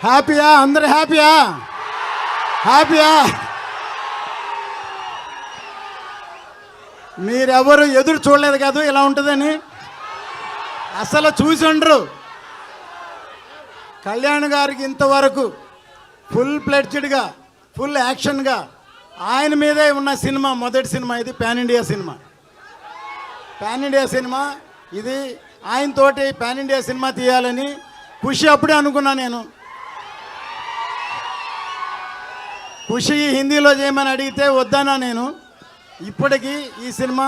హ్యాపీయా? అందరు హ్యాపీయా? హ్యాపీయా? మీరెవరు ఎదురు చూడలేదు కాదు ఇలా ఉంటుందని. అసలు చూసి ఉండరు. కళ్యాణ్ గారికి ఇంతవరకు ఫుల్ ప్లెడ్జ్డ్గా, ఫుల్ యాక్షన్గా ఆయన మీదే ఉన్న సినిమా మొదటి సినిమా ఇది. Pan India cinema. Pan India cinema ఇది. ఆయనతోటి పాన్ ఇండియా సినిమా తీయాలని ఖుషి అప్పుడే అనుకున్నా నేను. ఖుషి హిందీలో చేయమని అడిగితే వద్దనా నేను. ఇప్పటికీ ఈ సినిమా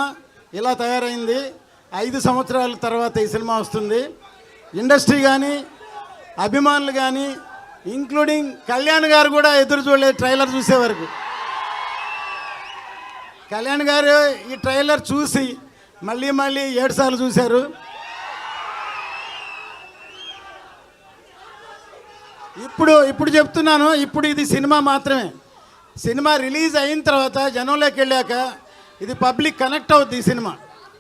ఇలా తయారైంది. 5 సంవత్సరాల తర్వాత ఈ సినిమా వస్తుంది. ఇండస్ట్రీ కానీ, అభిమానులు కానీ, ఇంక్లూడింగ్ కళ్యాణ్ గారు కూడా ఎదురు చూడలేదు ట్రైలర్ చూసే వరకు. కళ్యాణ్ గారు ఈ ట్రైలర్ చూసి మళ్ళీ 7 సార్లు చూశారు. ఇప్పుడు చెప్తున్నాను, ఇప్పుడు ఇది సినిమా మాత్రమే. సినిమా రిలీజ్ అయిన తర్వాత జనంలోకి వెళ్ళాక ఇది పబ్లిక్ కనెక్ట్ అవుద్ది. ఈ సినిమా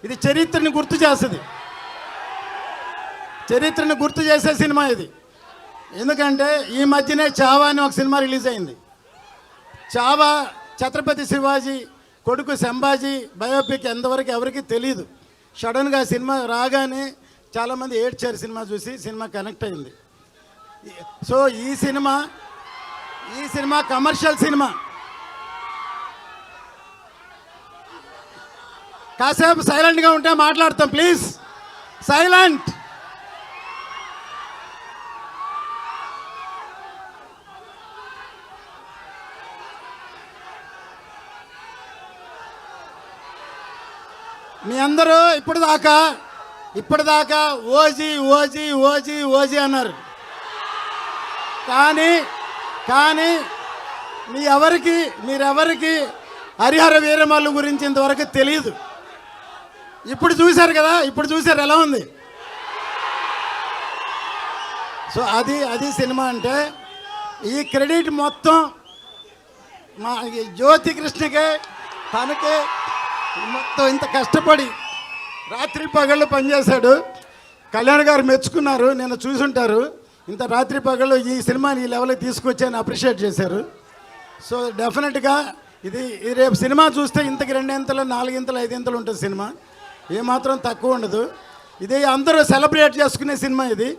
ఇది చరిత్రని గుర్తు చేస్తుంది. చరిత్రని గుర్తు చేసే సినిమా ఇది. ఎందుకంటే ఈ మధ్యనే చావా అని ఒక సినిమా రిలీజ్ అయింది. చావా ఛత్రపతి శివాజీ కొడుకు సంభాజీ బయోపిక్ ఎంతవరకు ఎవరికి తెలియదు. సడన్గా సినిమా రాగానే చాలామంది ఏడ్చారు సినిమా చూసి. సినిమా కనెక్ట్ అయింది. సో ఈ సినిమా కమర్షియల్ సినిమా. కాసేపు సైలెంట్గా ఉంటే మాట్లాడతాం ప్లీజ్. సైలెంట్. మీ అందరూ ఇప్పటిదాకా ఓజీ ఓజీ ఓజీ ఓజీ అన్నారు. కానీ మీరెవరికి హరిహర వీరమల్లు గురించి ఇంతవరకు తెలియదు. ఇప్పుడు చూశారు కదా, ఇప్పుడు చూశారు ఎలా ఉంది. సో అది సినిమా అంటే. ఈ క్రెడిట్ మొత్తం మా జ్యోతి కృష్ణకే, తనకే. మొత్తం ఇంత కష్టపడి రాత్రి పగళ్ళు పనిచేశాడు. కళ్యాణ్ గారు మెచ్చుకున్నారు, నేను చూసుంటారు. ఇంత రాత్రి పగళ్ళు ఈ సినిమాని ఈ లెవెల్కి తీసుకొచ్చి అప్రిషియేట్ చేశారు. సో డెఫినెట్గా ఇది రేపు సినిమా చూస్తే ఇంతకి 2 ఇంతలు 4 ఇంతలు 5 ఇంతలు ఉంటుంది సినిమా. ఏమాత్రం తక్కువ ఉండదు. ఇది అందరూ సెలబ్రేట్ చేసుకునే సినిమా ఇది.